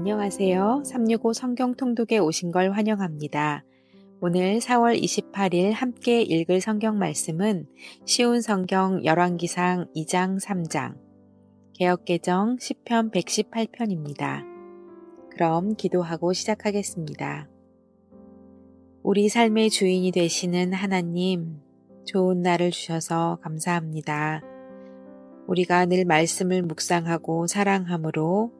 안녕하세요. 365 성경 통독에 오신 걸 환영합니다. 오늘 4월 28일 함께 읽을 성경 말씀은 쉬운 성경 열왕기상 2장 3장, 개역개정 시편 118편입니다. 그럼 기도하고 시작하겠습니다. 우리 삶의 주인이 되시는 하나님, 좋은 날을 주셔서 감사합니다. 우리가 늘 말씀을 묵상하고 사랑함으로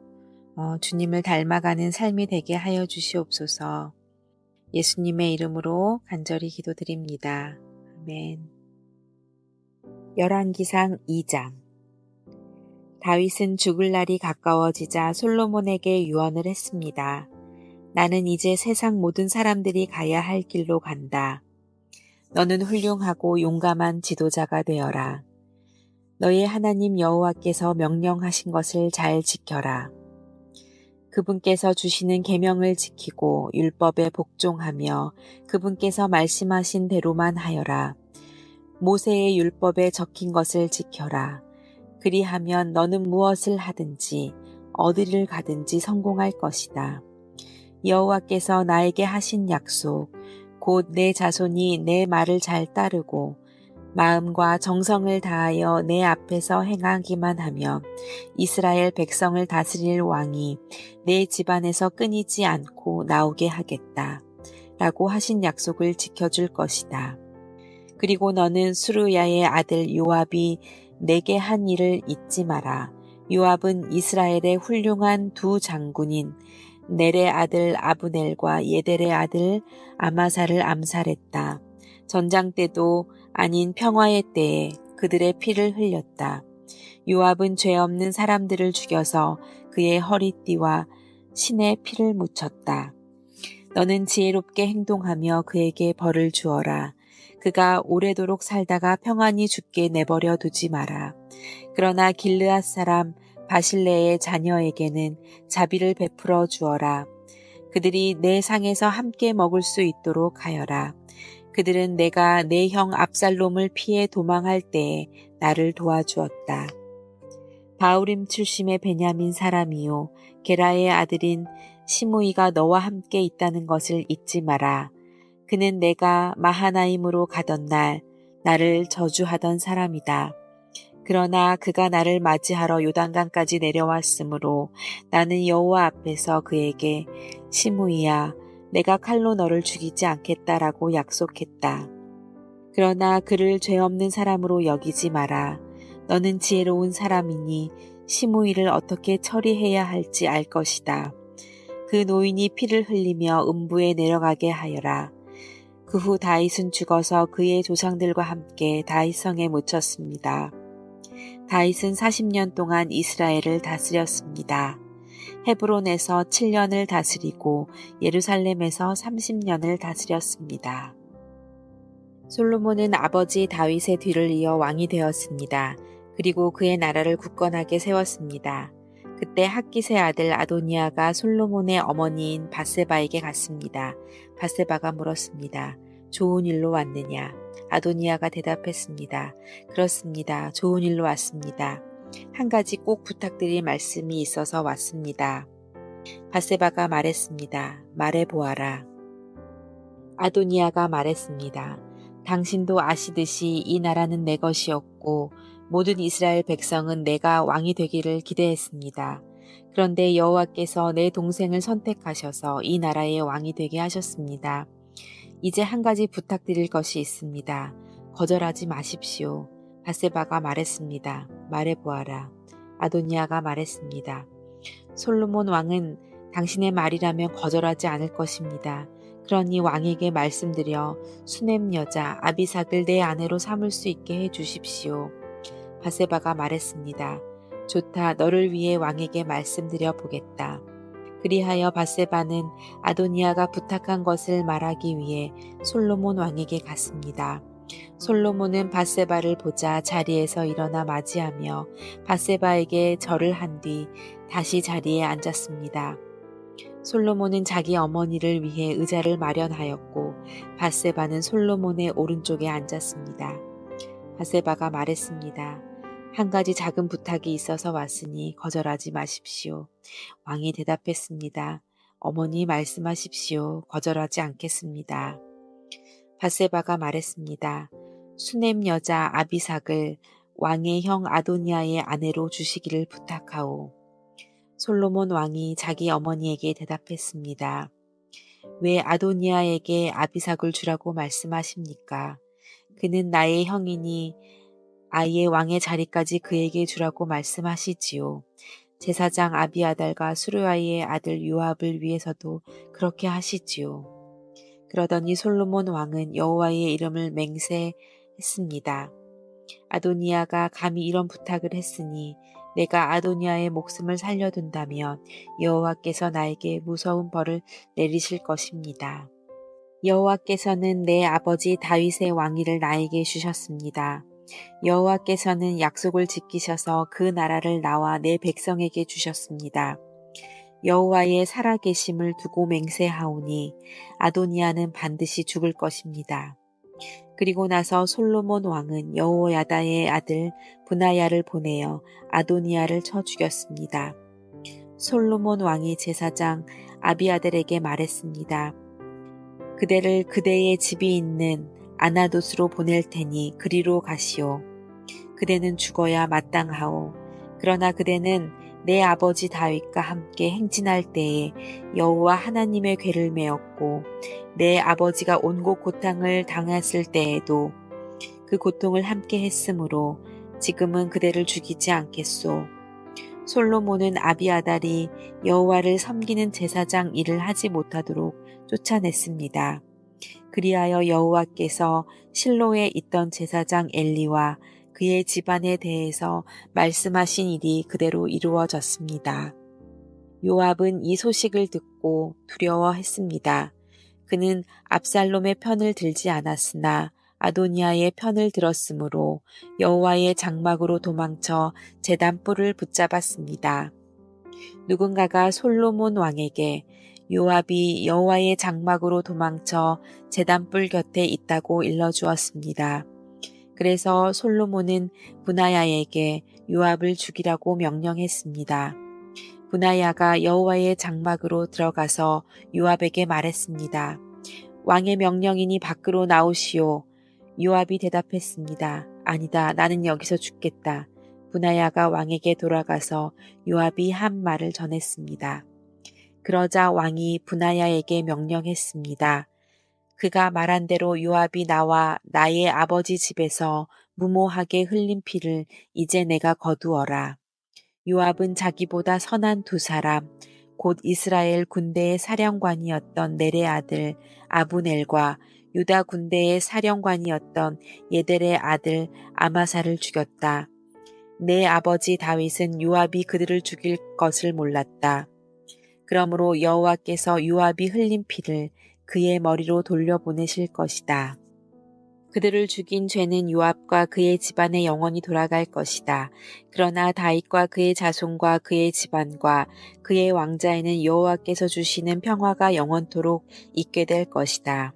주님을 닮아가는 삶이 되게 하여 주시옵소서. 예수님의 이름으로 간절히 기도드립니다. 아멘. 열왕기상 2장. 다윗은 죽을 날이 가까워지자 솔로몬에게 유언을 했습니다. 나는 이제 세상 모든 사람들이 가야 할 길로 간다. 너는 훌륭하고 용감한 지도자가 되어라. 너의 하나님 여호와께서 명령하신 것을 잘 지켜라. 그분께서 주시는 계명을 지키고 율법에 복종하며 그분께서 말씀하신 대로만 하여라. 모세의 율법에 적힌 것을 지켜라. 그리하면 너는 무엇을 하든지 어디를 가든지 성공할 것이다. 여호와께서 나에게 하신 약속, 곧 내 자손이 내 말을 잘 따르고 마음과 정성을 다하여 내 앞에서 행하기만 하면 이스라엘 백성을 다스릴 왕이 내 집안에서 끊이지 않고 나오게 하겠다. 라고 하신 약속을 지켜줄 것이다. 그리고 너는 수르야의 아들 요압이 내게 한 일을 잊지 마라. 요압은 이스라엘의 훌륭한 두 장군인 넬의 아들 아브넬과 예델의 아들 아마사를 암살했다. 전장 때도 아닌 평화의 때에 그들의 피를 흘렸다. 요압은 죄 없는 사람들을 죽여서 그의 허리띠와 신의 피를 묻혔다. 너는 지혜롭게 행동하며 그에게 벌을 주어라. 그가 오래도록 살다가 평안히 죽게 내버려 두지 마라. 그러나 길르앗 사람 바실레의 자녀에게는 자비를 베풀어 주어라. 그들이 내 상에서 함께 먹을 수 있도록 하여라. 그들은 내가 내 형 압살롬을 피해 도망할 때에 나를 도와주었다. 바울임 출심의 베냐민 사람이요 게라의 아들인 시므이가 너와 함께 있다는 것을 잊지 마라. 그는 내가 마하나임으로 가던 날 나를 저주하던 사람이다. 그러나 그가 나를 맞이하러 요단강까지 내려왔으므로 나는 여호와 앞에서 그에게 시므이야 내가 칼로 너를 죽이지 않겠다라고 약속했다. 그러나 그를 죄 없는 사람으로 여기지 마라. 너는 지혜로운 사람이니 시므이를 어떻게 처리해야 할지 알 것이다. 그 노인이 피를 흘리며 음부에 내려가게 하여라. 그 후 다윗은 죽어서 그의 조상들과 함께 다윗성에 묻혔습니다. 다윗은 40년 동안 이스라엘을 다스렸습니다. 헤브론에서 7년을 다스리고 예루살렘에서 30년을 다스렸습니다. 솔로몬은 아버지 다윗의 뒤를 이어 왕이 되었습니다. 그리고 그의 나라를 굳건하게 세웠습니다. 그때 핫깃의 아들 아도니아가 솔로몬의 어머니인 밧세바에게 갔습니다. 밧세바가 물었습니다. 좋은 일로 왔느냐? 아도니아가 대답했습니다. 그렇습니다. 좋은 일로 왔습니다. 한 가지 꼭 부탁드릴 말씀이 있어서 왔습니다. 밧세바가 말했습니다. 말해보아라. 아도니아가 말했습니다. 당신도 아시듯이 이 나라는 내 것이었고 모든 이스라엘 백성은 내가 왕이 되기를 기대했습니다. 그런데 여호와께서 내 동생을 선택하셔서 이 나라의 왕이 되게 하셨습니다. 이제 한 가지 부탁드릴 것이 있습니다. 거절하지 마십시오. 밧세바가 말했습니다. 말해보아라. 아도니아가 말했습니다. 솔로몬 왕은 당신의 말이라면 거절하지 않을 것입니다. 그러니 왕에게 말씀드려 수넴 여자 아비삭을 내 아내로 삼을 수 있게 해 주십시오. 밧세바가 말했습니다. 좋다. 너를 위해 왕에게 말씀드려 보겠다. 그리하여 밧세바는 아도니아가 부탁한 것을 말하기 위해 솔로몬 왕에게 갔습니다. 솔로몬은 밧세바를 보자 자리에서 일어나 맞이하며 밧세바에게 절을 한 뒤 다시 자리에 앉았습니다. 솔로몬은 자기 어머니를 위해 의자를 마련하였고 밧세바는 솔로몬의 오른쪽에 앉았습니다. 밧세바가 말했습니다. 한 가지 작은 부탁이 있어서 왔으니 거절하지 마십시오. 왕이 대답했습니다. 어머니 말씀하십시오. 거절하지 않겠습니다. 밧세바가 말했습니다. 수넴 여자 아비삭을 왕의 형 아도니아의 아내로 주시기를 부탁하오. 솔로몬 왕이 자기 어머니에게 대답했습니다. 왜 아도니아에게 아비삭을 주라고 말씀하십니까? 그는 나의 형이니 아예 왕의 자리까지 그에게 주라고 말씀하시지요. 제사장 아비아달과 수르야의 아들 요압을 위해서도 그렇게 하시지요. 그러더니 솔로몬 왕은 여호와의 이름을 맹세했습니다. 아도니아가 감히 이런 부탁을 했으니 내가 아도니아의 목숨을 살려둔다면 여호와께서 나에게 무서운 벌을 내리실 것입니다. 여호와께서는 내 아버지 다윗의 왕위를 나에게 주셨습니다. 여호와께서는 약속을 지키셔서 그 나라를 나와 내 백성에게 주셨습니다. 여호와의 살아계심을 두고 맹세하오니 아도니아는 반드시 죽을 것입니다. 그리고 나서 솔로몬 왕은 여호야다의 아들 브나야를 보내어 아도니아를 쳐 죽였습니다. 솔로몬 왕이 제사장 아비아들에게 말했습니다. 그대를 그대의 집이 있는 아나돗으로 보낼 테니 그리로 가시오. 그대는 죽어야 마땅하오. 그러나 그대는 내 아버지 다윗과 함께 행진할 때에 여호와 하나님의 궤를 메었고 내 아버지가 온갖 고통을 당했을 때에도 그 고통을 함께 했으므로 지금은 그대를 죽이지 않겠소. 솔로몬은 아비아달이 여호와를 섬기는 제사장 일을 하지 못하도록 쫓아냈습니다. 그리하여 여호와께서 실로에 있던 제사장 엘리와 그의 집안에 대해서 말씀하신 일이 그대로 이루어졌습니다. 요압은 이 소식을 듣고 두려워했습니다. 그는 압살롬의 편을 들지 않았으나 아도니아의 편을 들었으므로 여호와의 장막으로 도망쳐 제단뿔을 붙잡았습니다. 누군가가 솔로몬 왕에게 요압이 여호와의 장막으로 도망쳐 제단뿔 곁에 있다고 일러주었습니다. 그래서 솔로몬은 브나야에게 요압을 죽이라고 명령했습니다. 브나야가 여호와의 장막으로 들어가서 요압에게 말했습니다. 왕의 명령이니 밖으로 나오시오. 요압이 대답했습니다. 아니다, 나는 여기서 죽겠다. 브나야가 왕에게 돌아가서 요압이 한 말을 전했습니다. 그러자 왕이 브나야에게 명령했습니다. 그가 말한 대로 요압이 나와 나의 아버지 집에서 무모하게 흘린 피를 이제 내가 거두어라. 요압은 자기보다 선한 두 사람, 곧 이스라엘 군대의 사령관이었던 넬의 아들 아브넬과 유다 군대의 사령관이었던 예델의 아들 아마사를 죽였다. 내 아버지 다윗은 요압이 그들을 죽일 것을 몰랐다. 그러므로 여호와께서 요압이 흘린 피를 그의 머리로 돌려보내실 것이다. 그들을 죽인 죄는 요압과 그의 집안에 영원히 돌아갈 것이다. 그러나 다윗과 그의 자손과 그의 집안과 그의 왕자에는 여호와께서 주시는 평화가 영원토록 있게 될 것이다.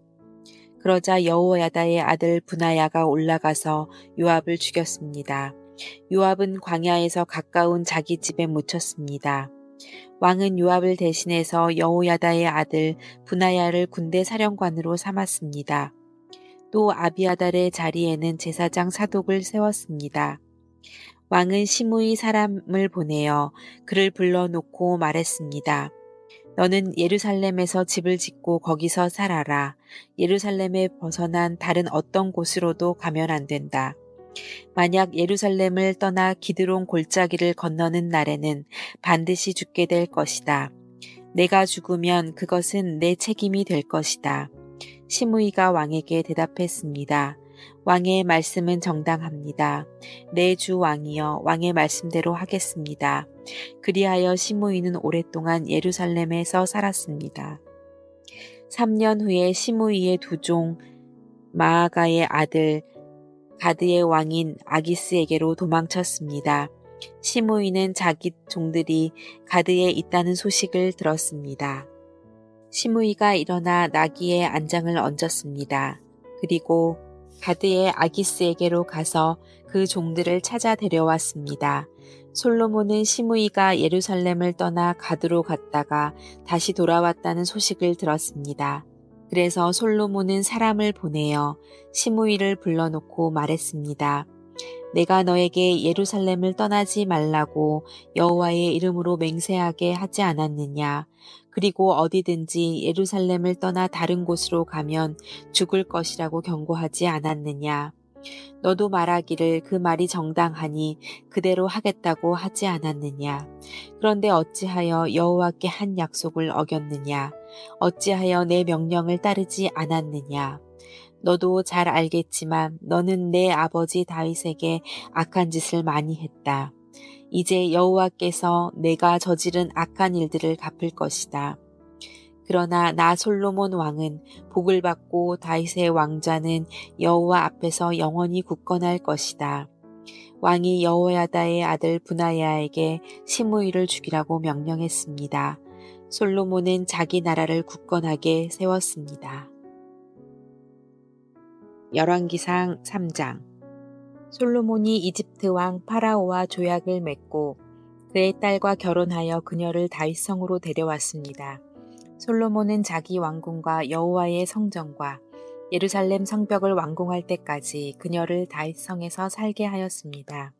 그러자 여호야다의 아들 브나야가 올라가서 요압을 죽였습니다. 요압은 광야에서 가까운 자기 집에 묻혔습니다. 왕은 요압을 대신해서 여호야다의 아들 브나야를 군대 사령관으로 삼았습니다. 또 아비아달의 자리에는 제사장 사독을 세웠습니다. 왕은 시므이 사람을 보내어 그를 불러놓고 말했습니다. 너는 예루살렘에서 집을 짓고 거기서 살아라. 예루살렘에 벗어난 다른 어떤 곳으로도 가면 안 된다. 만약 예루살렘을 떠나 기드론 골짜기를 건너는 날에는 반드시 죽게 될 것이다. 내가 죽으면 그것은 내 책임이 될 것이다. 시므이가 왕에게 대답했습니다. 왕의 말씀은 정당합니다. 내 주 왕이여 왕의 말씀대로 하겠습니다. 그리하여 시므이는 오랫동안 예루살렘에서 살았습니다. 3년 후에 시므이의 두 종 마아가의 아들 가드의 왕인 아기스에게로 도망쳤습니다. 시므이는 자기 종들이 가드에 있다는 소식을 들었습니다. 시므이가 일어나 나귀에 안장을 얹었습니다. 그리고 가드의 아기스에게로 가서 그 그 종들을 찾아 데려왔습니다. 솔로몬은 시므이가 예루살렘을 떠나 가드로 갔다가 다시 돌아왔다는 소식을 들었습니다. 그래서 솔로몬은 사람을 보내어 시므이를 불러놓고 말했습니다. 내가 너에게 예루살렘을 떠나지 말라고 여호와의 이름으로 맹세하게 하지 않았느냐. 그리고 어디든지 예루살렘을 떠나 다른 곳으로 가면 죽을 것이라고 경고하지 않았느냐. 너도 말하기를 그 말이 정당하니 그대로 하겠다고 하지 않았느냐. 그런데 어찌하여 여호와께 한 약속을 어겼느냐. 어찌하여 내 명령을 따르지 않았느냐. 너도 잘 알겠지만 너는 내 아버지 다윗에게 악한 짓을 많이 했다. 이제 여호와께서 내가 저지른 악한 일들을 갚을 것이다. 그러나 나 솔로몬 왕은 복을 받고 다윗의 왕좌는 여호와 앞에서 영원히 굳건할 것이다. 왕이 여호야다의 아들 브나야에게 시므이를 죽이라고 명령했습니다. 솔로몬은 자기 나라를 굳건하게 세웠습니다. 열왕기상 3장. 솔로몬이 이집트 왕 파라오와 조약을 맺고 그의 딸과 결혼하여 그녀를 다윗성으로 데려왔습니다. 솔로몬은 자기 왕궁과 여호와의 성전과 예루살렘 성벽을 완공할 때까지 그녀를 다윗성에서 살게 하였습니다.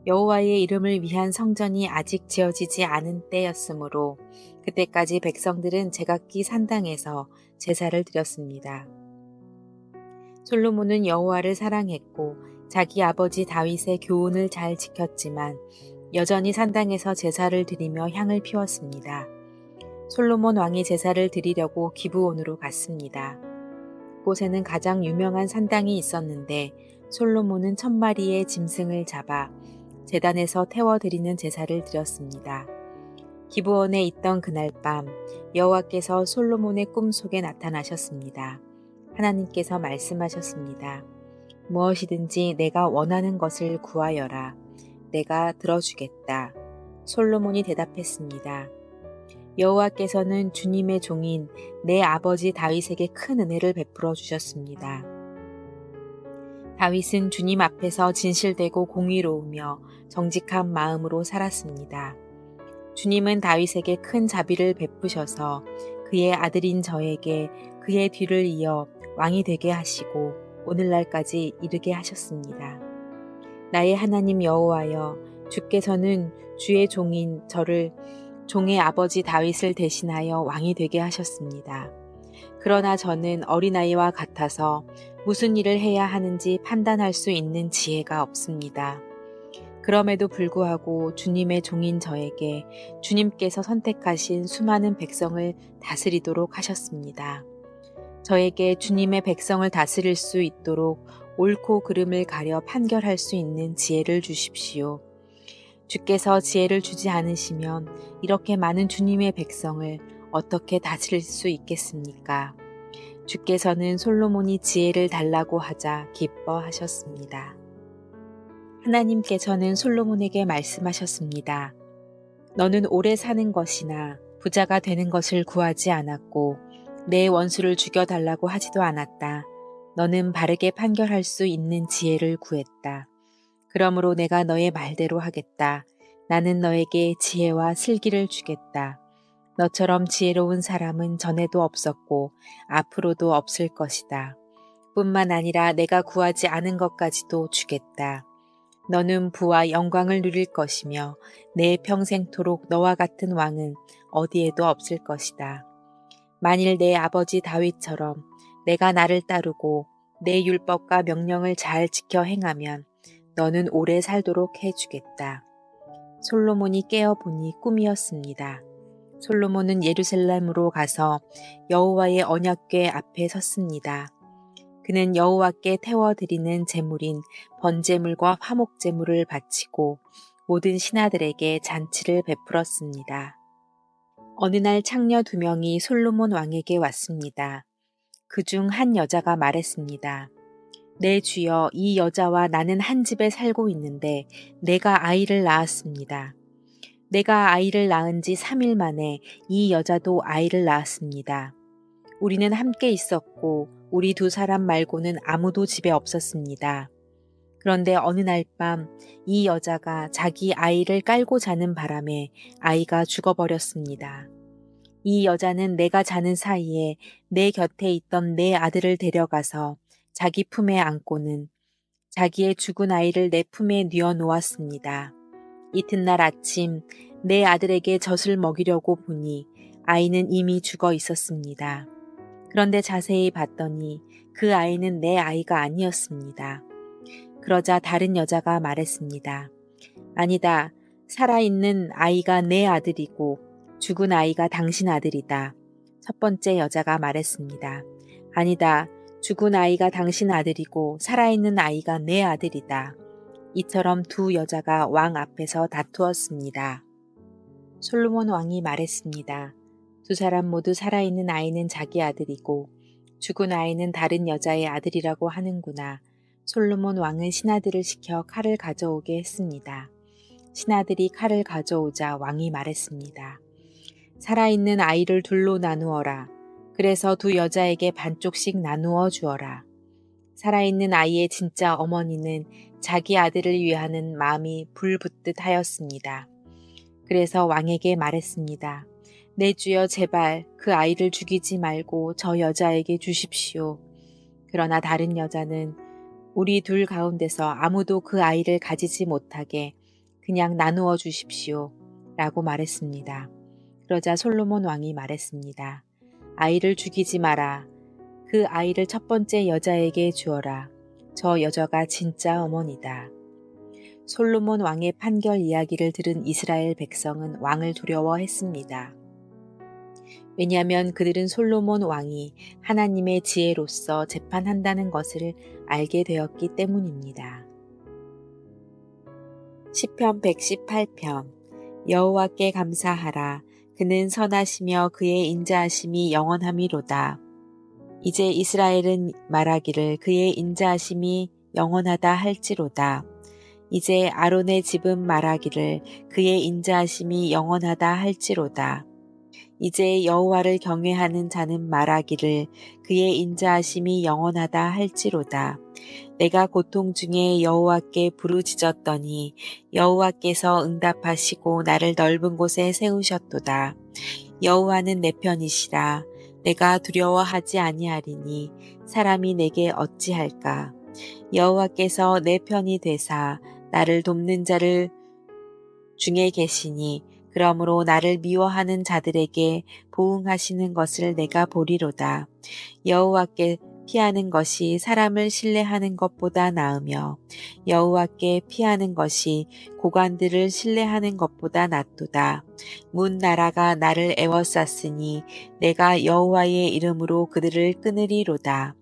여호와의 이름을 위한 성전이 아직 지어지지 않은 때였으므로 그때까지 백성들은 제각기 산당에서 제사를 드렸습니다. 솔로몬은 여호와를 사랑했고 자기 아버지 다윗의 교훈을 잘 지켰지만 여전히 산당에서 제사를 드리며 향을 피웠습니다. 솔로몬 왕이 제사를 드리려고 기브온으로 갔습니다. 그곳에는 가장 유명한 산당이 있었는데 솔로몬은 1000마리의 짐승을 잡아 제단에서 태워드리는 제사를 드렸습니다. 기브온에 있던 그날 밤 여호와께서 솔로몬의 꿈속에 나타나셨습니다. 하나님께서 말씀하셨습니다. 무엇이든지 내가 원하는 것을 구하여라. 내가 들어주겠다. 솔로몬이 대답했습니다. 여호와께서는 주님의 종인 내 아버지 다윗에게 큰 은혜를 베풀어 주셨습니다. 다윗은 주님 앞에서 진실되고 공의로우며 정직한 마음으로 살았습니다. 주님은 다윗에게 큰 자비를 베푸셔서 그의 아들인 저에게 그의 뒤를 이어 왕이 되게 하시고 오늘날까지 이르게 하셨습니다. 나의 하나님 여호와여, 주께서는 주의 종인 저를 종의 아버지 다윗을 대신하여 왕이 되게 하셨습니다. 그러나 저는 어린아이와 같아서 무슨 일을 해야 하는지 판단할 수 있는 지혜가 없습니다. 그럼에도 불구하고 주님의 종인 저에게 주님께서 선택하신 수많은 백성을 다스리도록 하셨습니다. 저에게 주님의 백성을 다스릴 수 있도록 옳고 그름을 가려 판결할 수 있는 지혜를 주십시오. 주께서 지혜를 주지 않으시면 이렇게 많은 주님의 백성을 어떻게 다스릴 수 있겠습니까? 주께서는 솔로몬이 지혜를 달라고 하자 기뻐하셨습니다. 하나님께서는 솔로몬에게 말씀하셨습니다. 너는 오래 사는 것이나 부자가 되는 것을 구하지 않았고 내 원수를 죽여달라고 하지도 않았다. 너는 바르게 판결할 수 있는 지혜를 구했다. 그러므로 내가 너의 말대로 하겠다. 나는 너에게 지혜와 슬기를 주겠다. 너처럼 지혜로운 사람은 전에도 없었고 앞으로도 없을 것이다. 뿐만 아니라 내가 구하지 않은 것까지도 주겠다. 너는 부와 영광을 누릴 것이며 내 평생토록 너와 같은 왕은 어디에도 없을 것이다. 만일 내 아버지 다윗처럼 내가 나를 따르고 내 율법과 명령을 잘 지켜 행하면 너는 오래 살도록 해주겠다. 솔로몬이 깨어보니 꿈이었습니다. 솔로몬은 예루살렘으로 가서 여호와의 언약궤 앞에 섰습니다. 그는 여호와께 태워드리는 제물인 번제물과 화목제물을 바치고 모든 신하들에게 잔치를 베풀었습니다. 어느 날 창녀 2명이 솔로몬 왕에게 왔습니다. 그중 한 여자가 말했습니다. 내 주여, 이 여자와 나는 한 집에 살고 있는데 내가 아이를 낳았습니다. 내가 아이를 낳은 지 3일 만에 이 여자도 아이를 낳았습니다. 우리는 함께 있었고 우리 2 사람 말고는 아무도 집에 없었습니다. 그런데 어느 날 밤 이 여자가 자기 아이를 깔고 자는 바람에 아이가 죽어버렸습니다. 이 여자는 내가 자는 사이에 내 곁에 있던 내 아들을 데려가서 자기 품에 안고는 자기의 죽은 아이를 내 품에 뉘어 놓았습니다. 이튿날 아침 내 아들에게 젖을 먹이려고 보니 아이는 이미 죽어 있었습니다. 그런데 자세히 봤더니 그 아이는 내 아이가 아니었습니다. 그러자 다른 여자가 말했습니다. 아니다. 살아있는 아이가 내 아들이고 죽은 아이가 당신 아들이다. 첫 번째 여자가 말했습니다. 아니다. 죽은 아이가 당신 아들이고 살아있는 아이가 내 아들이다. 이처럼 두 여자가 왕 앞에서 다투었습니다. 솔로몬 왕이 말했습니다. 두 사람 모두 살아있는 아이는 자기 아들이고 죽은 아이는 다른 여자의 아들이라고 하는구나. 솔로몬 왕은 신하들을 시켜 칼을 가져오게 했습니다. 신하들이 칼을 가져오자 왕이 말했습니다. 살아있는 아이를 둘로 나누어라. 그래서 두 여자에게 반쪽씩 나누어 주어라. 살아있는 아이의 진짜 어머니는 자기 아들을 위하는 마음이 불붙듯 하였습니다. 그래서 왕에게 말했습니다. 내 주여 제발 그 아이를 죽이지 말고 저 여자에게 주십시오. 그러나 다른 여자는 우리 둘 가운데서 아무도 그 아이를 가지지 못하게 그냥 나누어 주십시오. 라고 말했습니다. 그러자 솔로몬 왕이 말했습니다. 아이를 죽이지 마라. 그 아이를 첫 번째 여자에게 주어라. 저 여자가 진짜 어머니다. 솔로몬 왕의 판결 이야기를 들은 이스라엘 백성은 왕을 두려워했습니다. 왜냐하면 그들은 솔로몬 왕이 하나님의 지혜로서 재판한다는 것을 알게 되었기 때문입니다. 시편 118편 여호와께 감사하라. 그는 선하시며 그의 인자하심이 영원함이로다. 이제 이스라엘은 말하기를 그의 인자하심이 영원하다 할지로다. 이제 아론의 집은 말하기를 그의 인자하심이 영원하다 할지로다. 이제 여호와를 경외하는 자는 말하기를 그의 인자하심이 영원하다 할지로다. 내가 고통 중에 여호와께 부르짖었더니 여호와께서 응답하시고 나를 넓은 곳에 세우셨도다. 여호와는 내 편이시라. 내가 두려워하지 아니하리니 사람이 내게 어찌할까. 여호와께서 내 편이 되사 나를 돕는 자를 중에 계시니 그러므로 나를 미워하는 자들에게 보응하시는 것을 내가 보리로다. 여호와께 피하는 것이 사람을 신뢰하는 것보다 나으며 여호와께 피하는 것이 고관들을 신뢰하는 것보다 낫도다. 문 나라가 나를 애워쌌으니 내가 여호와의 이름으로 그들을 끊으리로다.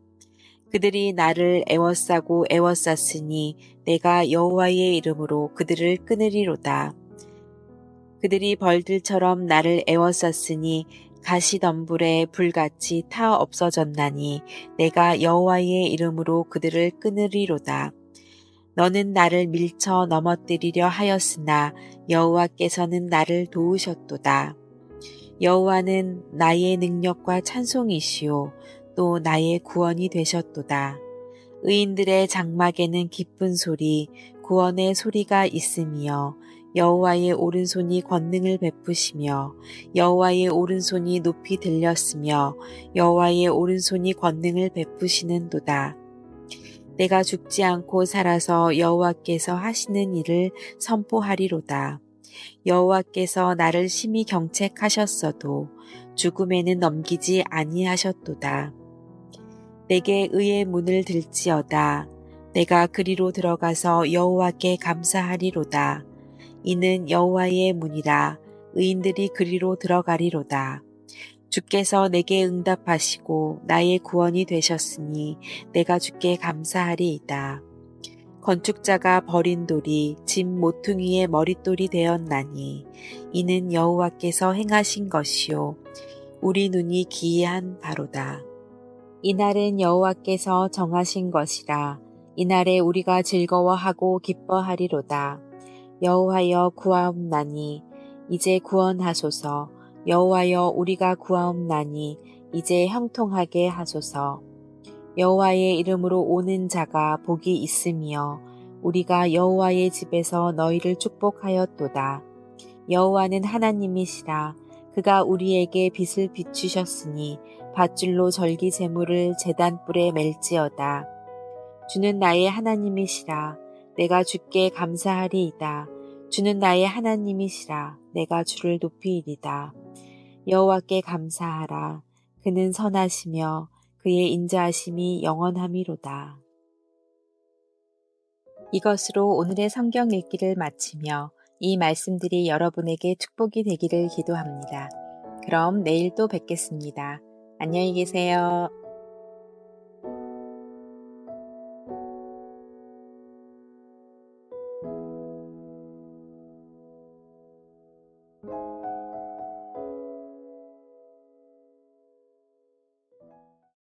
그들이 나를 애워싸고 애워쌌으니 내가 여호와의 이름으로 그들을 끊으리로다. 그들이 벌들처럼 나를 애워쌌으니 가시덤불에 불같이 타 없어졌나니 내가 여호와의 이름으로 그들을 끊으리로다. 너는 나를 밀쳐 넘어뜨리려 하였으나 여호와께서는 나를 도우셨도다. 여호와는 나의 능력과 찬송이시오 또 나의 구원이 되셨도다. 의인들의 장막에는 기쁜 소리, 구원의 소리가 있으며 여호와의 오른손이 권능을 베푸시며 여호와의 오른손이 높이 들렸으며 여호와의 오른손이 권능을 베푸시는도다. 내가 죽지 않고 살아서 여호와께서 하시는 일을 선포하리로다. 여호와께서 나를 심히 경책하셨어도 죽음에는 넘기지 아니하셨도다. 내게 의의 문을 들지어다. 내가 그리로 들어가서 여호와께 감사하리로다. 이는 여호와의 문이라. 의인들이 그리로 들어가리로다. 주께서 내게 응답하시고 나의 구원이 되셨으니 내가 주께 감사하리이다. 건축자가 버린 돌이 집 모퉁이의 머릿돌이 되었나니 이는 여호와께서 행하신 것이요 우리 눈이 기이한 바로다. 이날은 여호와께서 정하신 것이라. 이날에 우리가 즐거워하고 기뻐하리로다. 여호와여 구하옵나니 이제 구원하소서. 여호와여 우리가 구하옵나니 이제 형통하게 하소서. 여호와의 이름으로 오는 자가 복이 있으며 우리가 여호와의 집에서 너희를 축복하였도다. 여호와는 하나님이시라. 그가 우리에게 빛을 비추셨으니 밧줄로 절기 제물을 제단불에 맬지어다. 주는 나의 하나님이시라. 내가 주께 감사하리이다. 주는 나의 하나님이시라. 내가 주를 높이리이다. 여호와께 감사하라. 그는 선하시며 그의 인자하심이 영원함이로다. 이것으로 오늘의 성경 읽기를 마치며 이 말씀들이 여러분에게 축복이 되기를 기도합니다. 그럼 내일 또 뵙겠습니다. 안녕히 계세요.